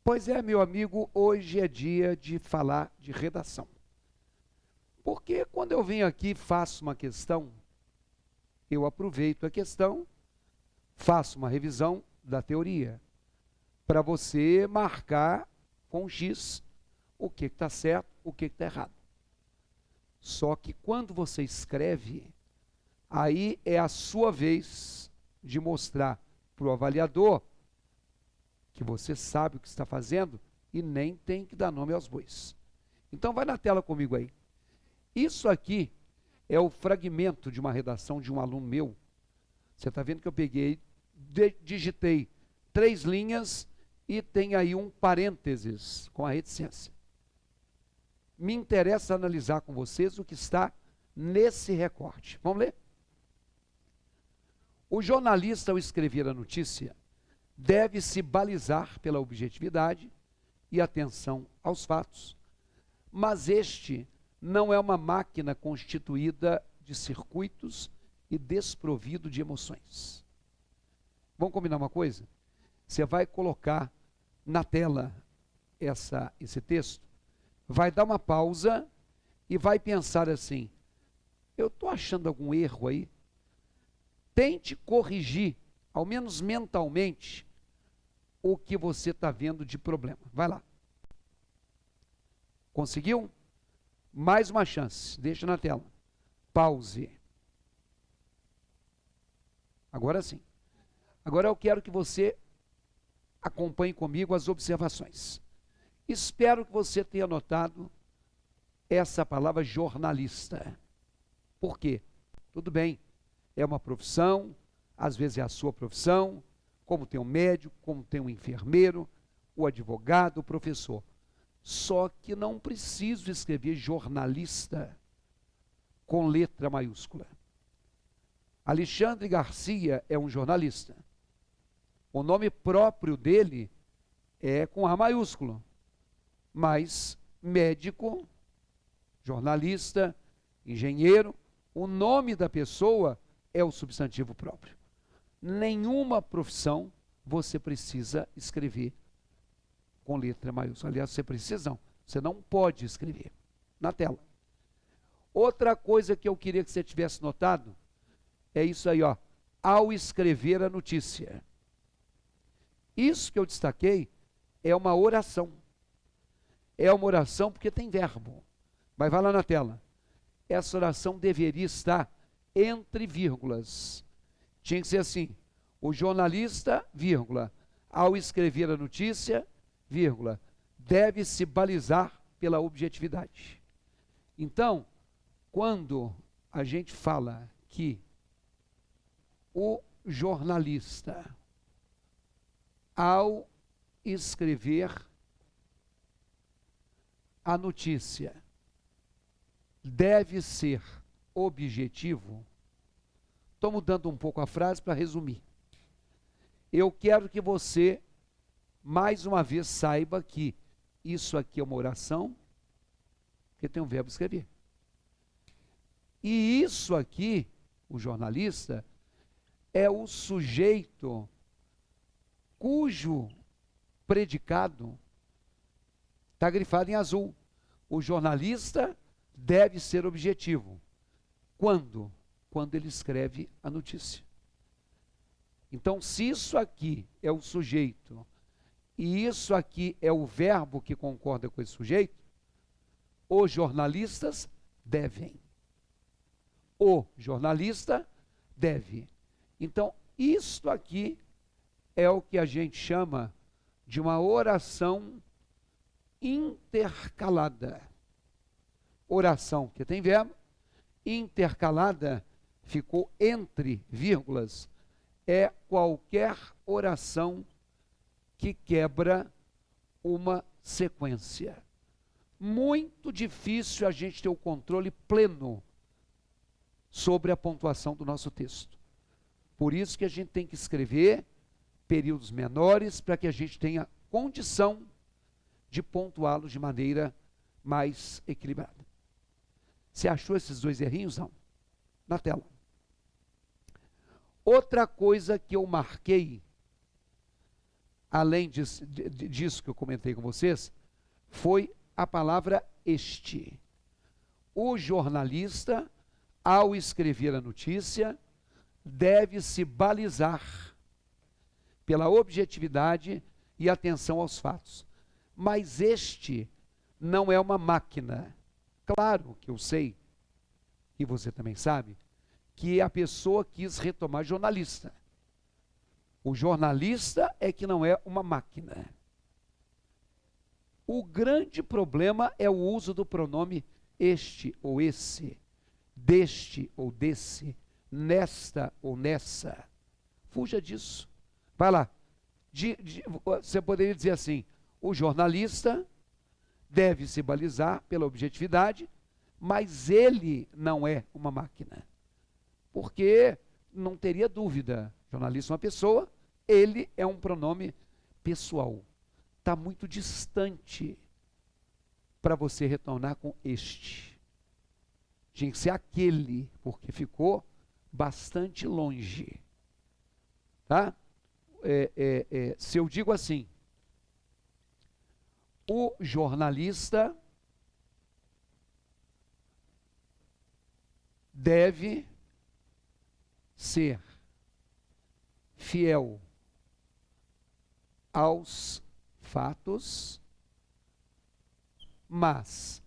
Pois é, meu amigo, hoje é dia de falar de redação. Porque quando eu venho aqui e faço uma questão, eu aproveito a questão, faço uma revisão da teoria, para você marcar com X o que está certo, o que está errado. Só que quando você escreve, aí é a sua vez de mostrar para o avaliador que você sabe o que está fazendo e nem tem que dar nome aos bois. Então vai na tela comigo aí. Isso aqui é o fragmento de uma redação de um aluno meu. Você está vendo que eu peguei, digitei 3 linhas e tem aí um parênteses com a reticência. Me interessa analisar com vocês o que está nesse recorte. Vamos ler? O jornalista, ao escrever a notícia, deve se balizar pela objetividade e atenção aos fatos, mas este não é uma máquina constituída de circuitos e desprovido de emoções. Vamos combinar uma coisa? Você vai colocar na tela esse texto, vai dar uma pausa e vai pensar assim, eu estou achando algum erro aí? Tente corrigir, ao menos mentalmente, o que você está vendo de problema. Vai lá. Conseguiu? Mais uma chance. Deixa na tela. Pause. Agora sim. Agora eu quero que você acompanhe comigo as observações. Espero que você tenha notado essa palavra jornalista. Por quê? Tudo bem. É uma profissão, às vezes é a sua profissão, como tem um médico, como tem um enfermeiro, o advogado, o professor. Só que não preciso escrever jornalista com letra maiúscula. Alexandre Garcia é um jornalista. O nome próprio dele é com A maiúsculo. Mas médico, jornalista, engenheiro, o nome da pessoa é o substantivo próprio. Nenhuma profissão você precisa escrever com letra maiúscula. Aliás, você precisa não. Você não pode escrever na tela. Outra coisa que eu queria que você tivesse notado é isso aí, ó. Ao escrever a notícia. Isso que eu destaquei é uma oração. É uma oração porque tem verbo. Mas vai lá na tela. Essa oração deveria estar entre vírgulas. Tinha que ser assim, o jornalista, vírgula, ao escrever a notícia, vírgula, deve se balizar pela objetividade. Então, quando a gente fala que o jornalista, ao escrever a notícia, deve ser objetivo, estou mudando um pouco a frase para resumir. Eu quero que você, mais uma vez, saiba que isso aqui é uma oração, porque tem um verbo escrever. E isso aqui, o jornalista, é o sujeito cujo predicado está grifado em azul. O jornalista deve ser objetivo. Quando? Quando ele escreve a notícia. Então, se isso aqui é o sujeito e isso aqui é o verbo que concorda com esse sujeito, os jornalistas devem. O jornalista deve. Então, isto aqui é o que a gente chama de uma oração intercalada. Oração que tem verbo, intercalada, ficou entre vírgulas, é qualquer oração que quebra uma sequência. Muito difícil a gente ter o controle pleno sobre a pontuação do nosso texto. Por isso que a gente tem que escrever períodos menores para que a gente tenha condição de pontuá-los de maneira mais equilibrada. Você achou esses 2 errinhos? Não. Na tela. Outra coisa que eu marquei além disso que eu comentei com vocês, foi a palavra este. O jornalista, ao escrever a notícia, deve se balizar pela objetividade e atenção aos fatos. Mas este não é uma máquina. Claro que eu sei, e você também sabe, que a pessoa quis retomar jornalista. O jornalista é que não é uma máquina. O grande problema é o uso do pronome este ou esse, deste ou desse, nesta ou nessa. Fuja disso. Vai lá. Você poderia dizer assim: o jornalista deve se balizar pela objetividade, mas ele não é uma máquina. Porque não teria dúvida, jornalista é uma pessoa, ele é um pronome pessoal. Está muito distante para você retornar com este. Tinha que ser aquele, porque ficou bastante longe. Tá? Se eu digo assim, o jornalista deve ser fiel aos fatos, mas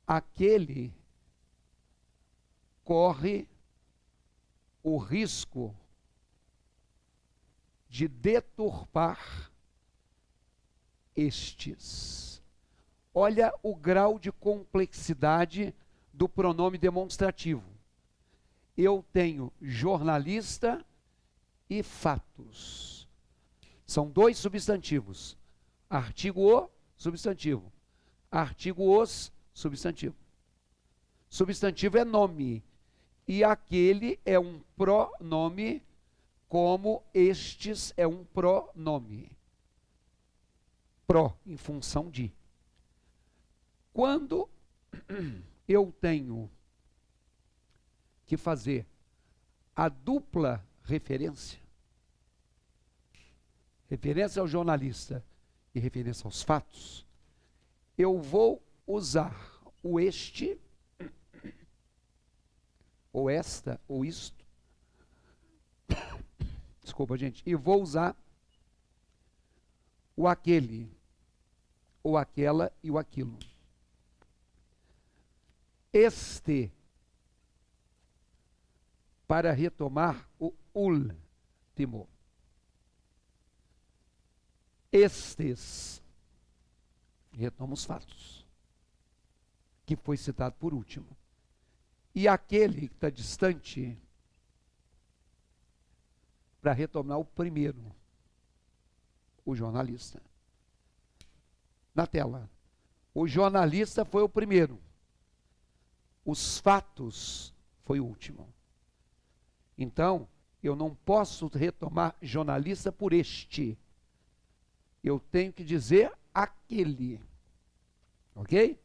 aquele corre o risco de deturpar estes. Olha o grau de complexidade do pronome demonstrativo. Eu tenho jornalista e fatos. São dois substantivos. Artigo o, substantivo. Artigo os, substantivo. Substantivo é nome. E aquele é um pronome, como estes é um pronome. Pro, em função de. Quando eu tenho que fazer a dupla referência ao jornalista e referência aos fatos, eu vou usar o este, ou esta, ou isto, desculpa, gente, e vou usar o aquele, ou aquela e o aquilo. Este, para retomar o último. Estes, retoma os fatos, que foi citado por último. E aquele que está distante, para retomar o primeiro, o jornalista. Na tela. O jornalista foi o primeiro. Os fatos foi o último. Então, eu não posso retomar jornalista por este. Eu tenho que dizer aquele. Ok?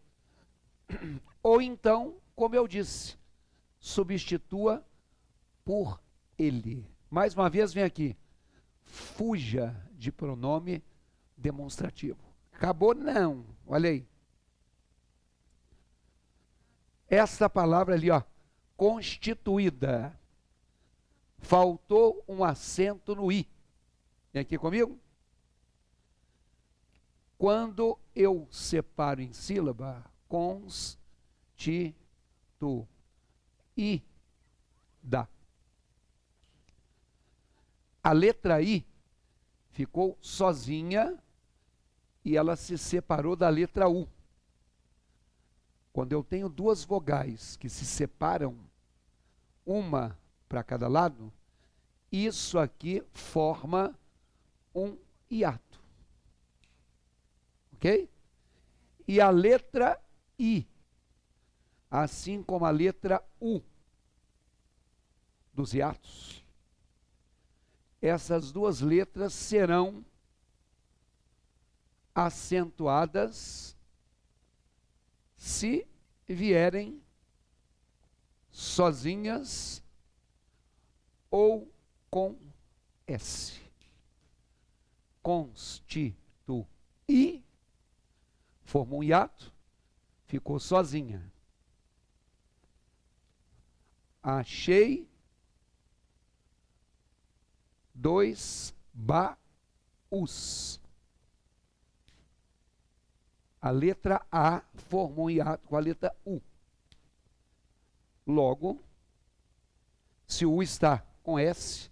Ou então, como eu disse, substitua por ele. Mais uma vez, vem aqui. Fuja de pronome demonstrativo. Acabou? Não. Olha aí. Essa palavra ali, ó, constituída. Faltou um acento no i. Vem aqui comigo? Quando eu separo em sílaba, constituída. A letra I ficou sozinha e ela se separou da letra U. Quando eu tenho duas vogais que se separam, uma para cada lado, isso aqui forma um hiato. Ok? E a letra I, assim como a letra U dos hiatos, essas duas letras serão acentuadas se vierem sozinhas ou com S. Constituir, formou um hiato, ficou sozinha. Achei 2 baús. A letra A formou um hiato com a letra U. Logo, se o U está com S,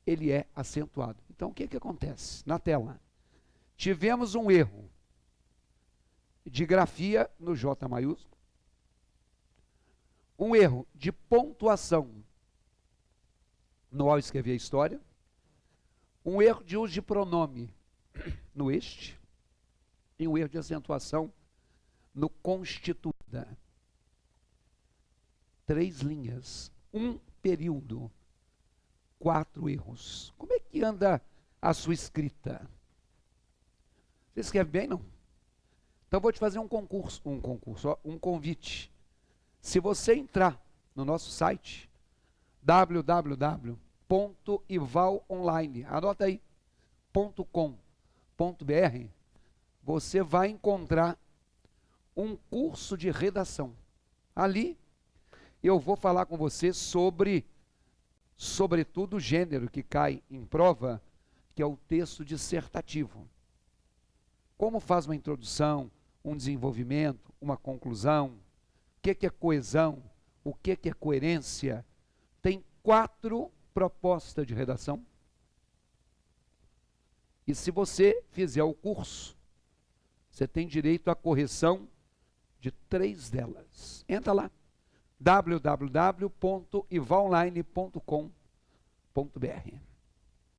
ele é acentuado. Então, o que acontece? Na tela, tivemos um erro de grafia no J maiúsculo, um erro de pontuação no ao escrever a história, um erro de uso de pronome no este, e um erro de acentuação no constituída. 3 linhas, 1 período, 4 erros. Como é que anda a sua escrita? Você escreve bem, não? Então vou te fazer um convite. Se você entrar no nosso site, www.ivalonline, anota aí, .com.br, você vai encontrar um curso de redação. Ali, eu vou falar com você sobretudo, o gênero que cai em prova, que é o texto dissertativo. Como faz uma introdução, um desenvolvimento, uma conclusão, o que é coesão, o que é coerência. Tem 4 propostas de redação. E se você fizer o curso, você tem direito à correção de 3 delas. Entra lá, www.ivalonline.com.br.